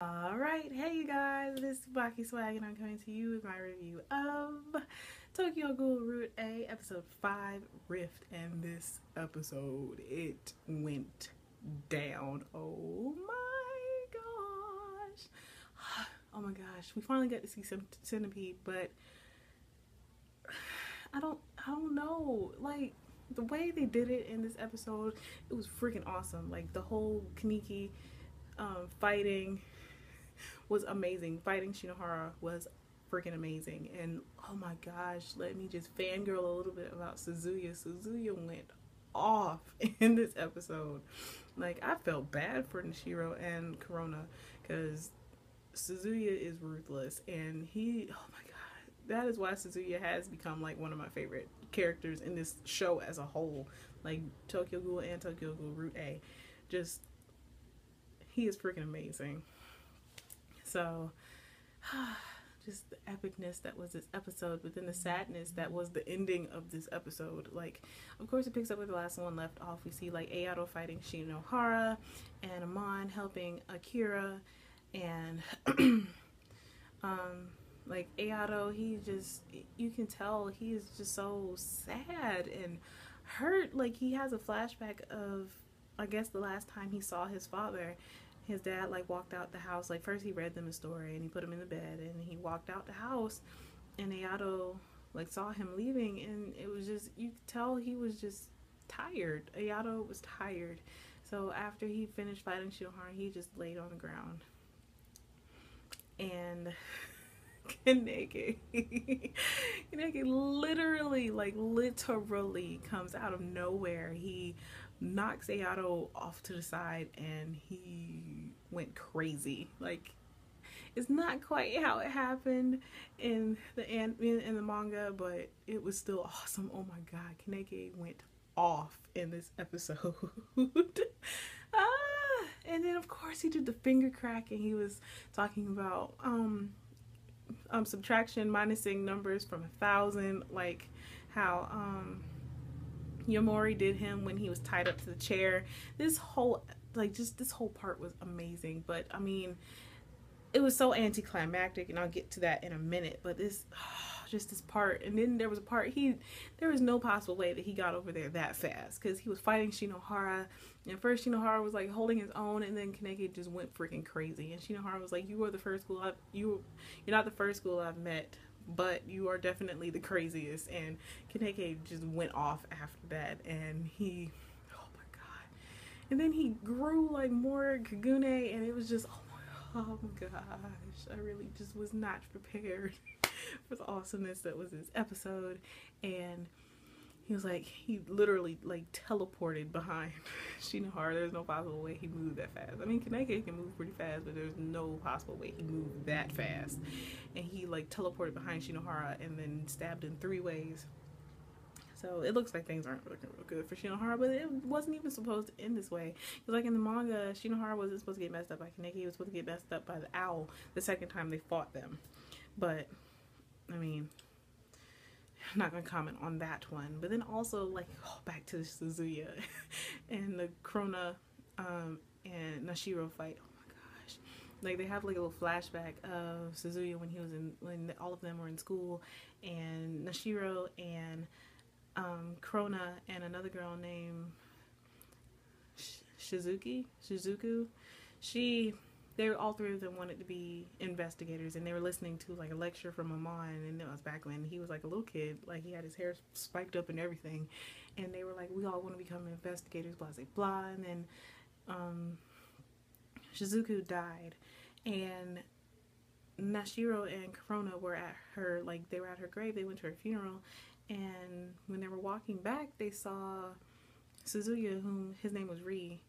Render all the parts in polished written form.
Alright, hey you guys, this is TsubakiSwagg and I'm coming to you with my review of Tokyo Ghoul Route A, episode 5, Rift, and this episode, it went down. Oh my gosh. Oh my gosh, we finally got to see some Centipede, but I don't know, like, the way they did it in this episode, it was freaking awesome. Like, the whole Kaneki fighting was amazing. Fighting Shinohara was freaking amazing. And oh my gosh, let me just fangirl a little bit about Suzuya. Suzuya went off in this episode. Like, I felt bad for Nishiro and Corona because Suzuya is ruthless, and oh my god, that is why Suzuya has become like one of my favorite characters in this show as a whole. Like Tokyo Ghoul and Tokyo Ghoul Route A, just he is freaking amazing. So, just the epicness that was this episode, but then the sadness that was the ending of this episode. Like, of course, it picks up where the last one left off. We see like Ayato fighting Shinohara, and Amon helping Akira, and like Ayato, you can tell he is just so sad and hurt. Like, he has a flashback of, I guess, the last time he saw his father. His dad like walked out the house. Like, first he read them a story and he put him in the bed and he walked out the house, and Ayato like saw him leaving, and it was just, you could tell he was just tired. Ayato was tired. So after he finished fighting Shinohara, he just laid on the ground. And Kaneki Kaneki literally comes out of nowhere. He knocks Ayato off to the side and he went crazy. Like, it's not quite how it happened in the manga, but it was still awesome. Oh my god, Kaneki went off in this episode. And then of course he did the finger crack, and he was talking about subtraction, minusing numbers from 1,000, like how Yamori did him when he was tied up to the chair. This whole part was amazing, but I mean, it was so anticlimactic, and I'll get to that in a minute. But just this part, and then there was a part there was no possible way that he got over there that fast, because he was fighting Shinohara, and first Shinohara was like holding his own, and then Kaneki just went freaking crazy, and Shinohara was like, "You are the first Ghoul you're not the first Ghoul I've met, but you are definitely the craziest." And Kaneki just went off after that, and oh my god, and then he grew like more Kagune, and it was just, oh my gosh, I really just was not prepared for the awesomeness that was this episode. And he literally like teleported behind Shinohara. There's no possible way he moved that fast. I mean, Kaneki can move pretty fast, but there's no possible way he moved that fast. And he like teleported behind Shinohara and then stabbed in 3 ways. So it looks like things aren't looking real good for Shinohara, but it wasn't even supposed to end this way. Because like in the manga, Shinohara wasn't supposed to get messed up by Kaneki. He was supposed to get messed up by the owl the second time they fought them. But, I mean, I'm not going to comment on that one. But then also, like, back to Suzuya and the Krona and Nashiro fight. Oh my gosh. Like, they have like a little flashback of Suzuya when all of them were in school, and Nashiro and Krona and another girl named Shizuku. All 3 of them wanted to be investigators, and they were listening to like a lecture from Amon, and it was back when he was like a little kid, like he had his hair spiked up and everything, and they were like, "We all want to become investigators, blah blah blah." And then Shizuku died, and Nashiro and Corona were at her grave. They went to her funeral, and when they were walking back, they saw Suzuya, whom his name was Ri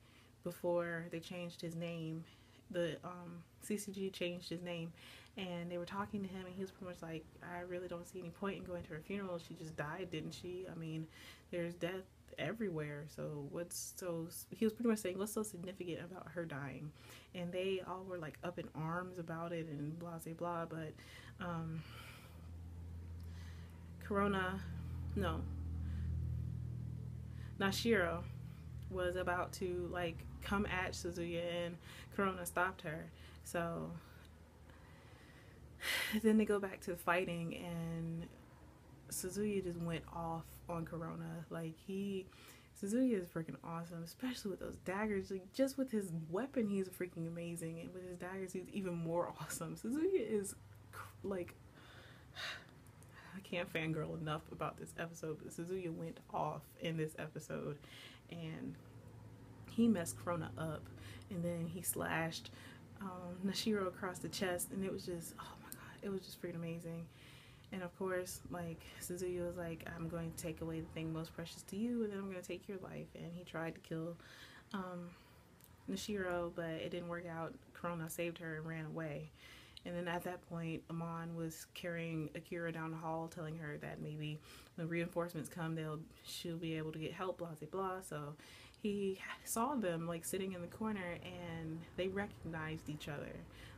before they changed his name. The CCG changed his name, and they were talking to him, and he was pretty much like, "I really don't see any point in going to her funeral. She just died, didn't she? I mean, there's death everywhere, so he was pretty much saying, what's so significant about her dying?" And they all were like up in arms about it and blah blah blah. But Nashiro was about to like come at Suzuya, and Corona stopped her. So then they go back to fighting, and Suzuki just went off on Corona. Like, Suzuki is freaking awesome, especially with those daggers. Like, just with his weapon, he's freaking amazing, and with his daggers, he's even more awesome. Suzuki is like, I can't fangirl enough about this episode, but Suzuki went off in this episode, and he messed Corona up, and then he slashed Nashiro across the chest, and it was just, oh my god, it was just freaking amazing. And of course, like, Suzuki was like, I'm going to take away the thing most precious to you, and then I'm going to take your life. And he tried to kill Nashiro, but it didn't work out. Corona saved her and ran away. And then at that point, Amon was carrying Akira down the hall, telling her that maybe when reinforcements come, she'll be able to get help, blah, blah, blah. So he saw them, like, sitting in the corner, and they recognized each other.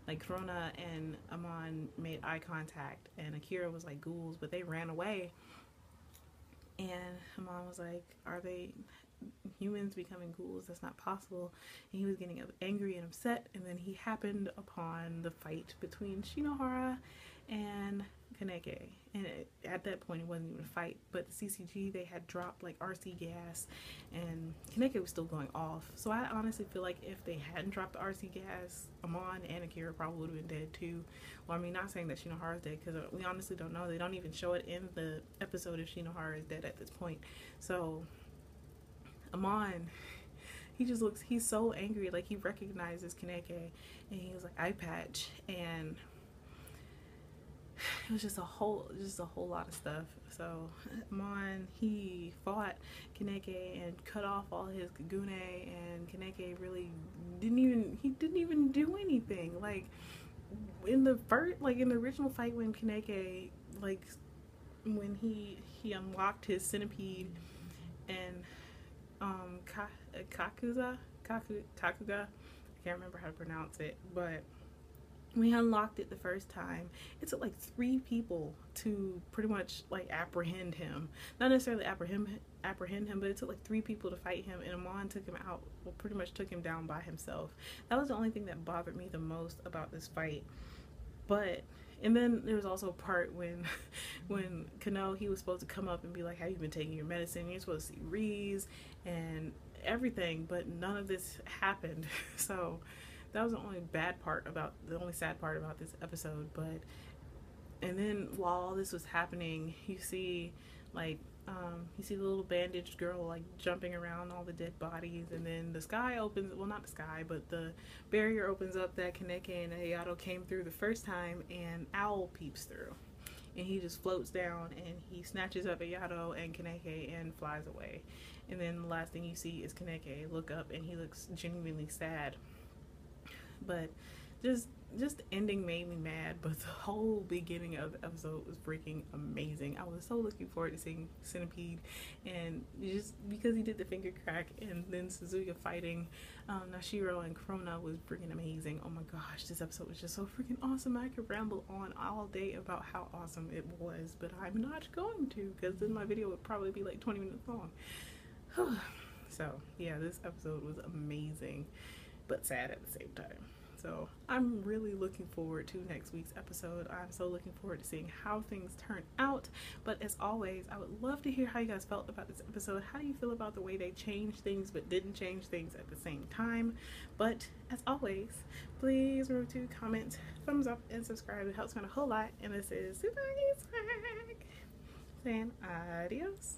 Like, Corona and Amon made eye contact, and Akira was like, ghouls, but they ran away. And Amon was like, are they humans becoming ghouls? That's not possible. And he was getting angry and upset, and then he happened upon the fight between Shinohara and Kaneki. And at that point, it wasn't even a fight, but the CCG, they had dropped like RC gas, and Kaneki was still going off. So I honestly feel like if they hadn't dropped the RC gas, Amon and Akira probably would have been dead too. Well, I mean, not saying that Shinohara's dead, because we honestly don't know. They don't even show it in the episode if Shinohara is dead at this point. So Amon, he's so angry. Like, he recognizes Kaneki, and he was like, eye patch, and it was just a whole lot of stuff. So Amon, he fought Kaneki and cut off all his Kagune, and Kaneki really didn't even do anything. Like, in the original fight, when Kaneki, like, when he unlocked his Centipede, and Kakuga, I can't remember how to pronounce it, but when he unlocked it the first time, it took like 3 people to pretty much like apprehend him. Not necessarily apprehend him, but it took like 3 people to fight him, and Amon took him out, well, pretty much took him down by himself. That was the only thing that bothered me the most about this fight. And then there was also a part when Kano, he was supposed to come up and be like, have you been taking your medicine? You're supposed to see Reese and everything, but none of this happened. So that was the only sad part about this episode. And then while all this was happening, you see the little bandaged girl like jumping around all the dead bodies, and then the sky opens, well, not the sky, but the barrier opens up that Kaneki and Ayato came through the first time, and Owl peeps through, and he just floats down, and he snatches up Ayato and Kaneki and flies away. And then the last thing you see is Kaneki look up, and he looks genuinely sad. But just the ending made me mad, but the whole beginning of the episode was freaking amazing. I was so looking forward to seeing Centipede, and just because he did the finger crack, and then Suzuki fighting Nashiro and Corona was freaking amazing. Oh my gosh, this episode was just so freaking awesome. I could ramble on all day about how awesome it was, but I'm not going to, because then my video would probably be like 20 minutes long. So yeah, this episode was amazing, but sad at the same time. So I'm really looking forward to next week's episode. I'm so looking forward to seeing how things turn out. But as always, I would love to hear how you guys felt about this episode. How do you feel about the way they changed things but didn't change things at the same time? But as always, please remember to comment, thumbs up, and subscribe. It helps me out a whole lot. And this is TsubakiSwagg saying adios.